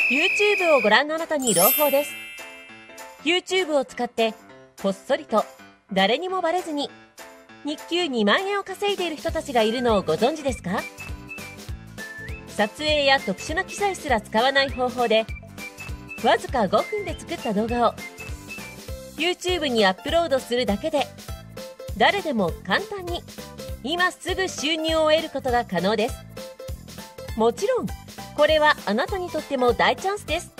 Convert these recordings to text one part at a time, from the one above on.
YouTube をご覧のあなたに朗報です。YouTube を使ってこっそりと誰にもバレずに日給2万円を稼いでいる人たちがいるのをご存知ですか？撮影や特殊な機材すら使わない方法でわずか5分で作った動画を YouTube にアップロードするだけで誰でも簡単に今すぐ収入を得ることが可能です。もちろんこれはあなたにとっても大チャンスです。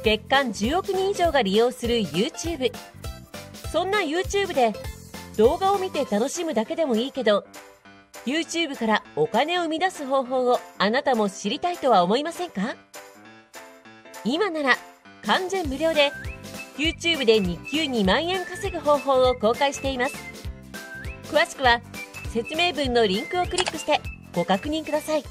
月間10億人以上が利用する YouTube。 そんな YouTube で動画を見て楽しむだけでもいいけど YouTube からお金を生み出す方法をあなたも知りたいとは思いませんか？今なら完全無料で YouTube で日給2万円稼ぐ方法を公開しています。詳しくは説明文のリンクをクリックしてご確認ください。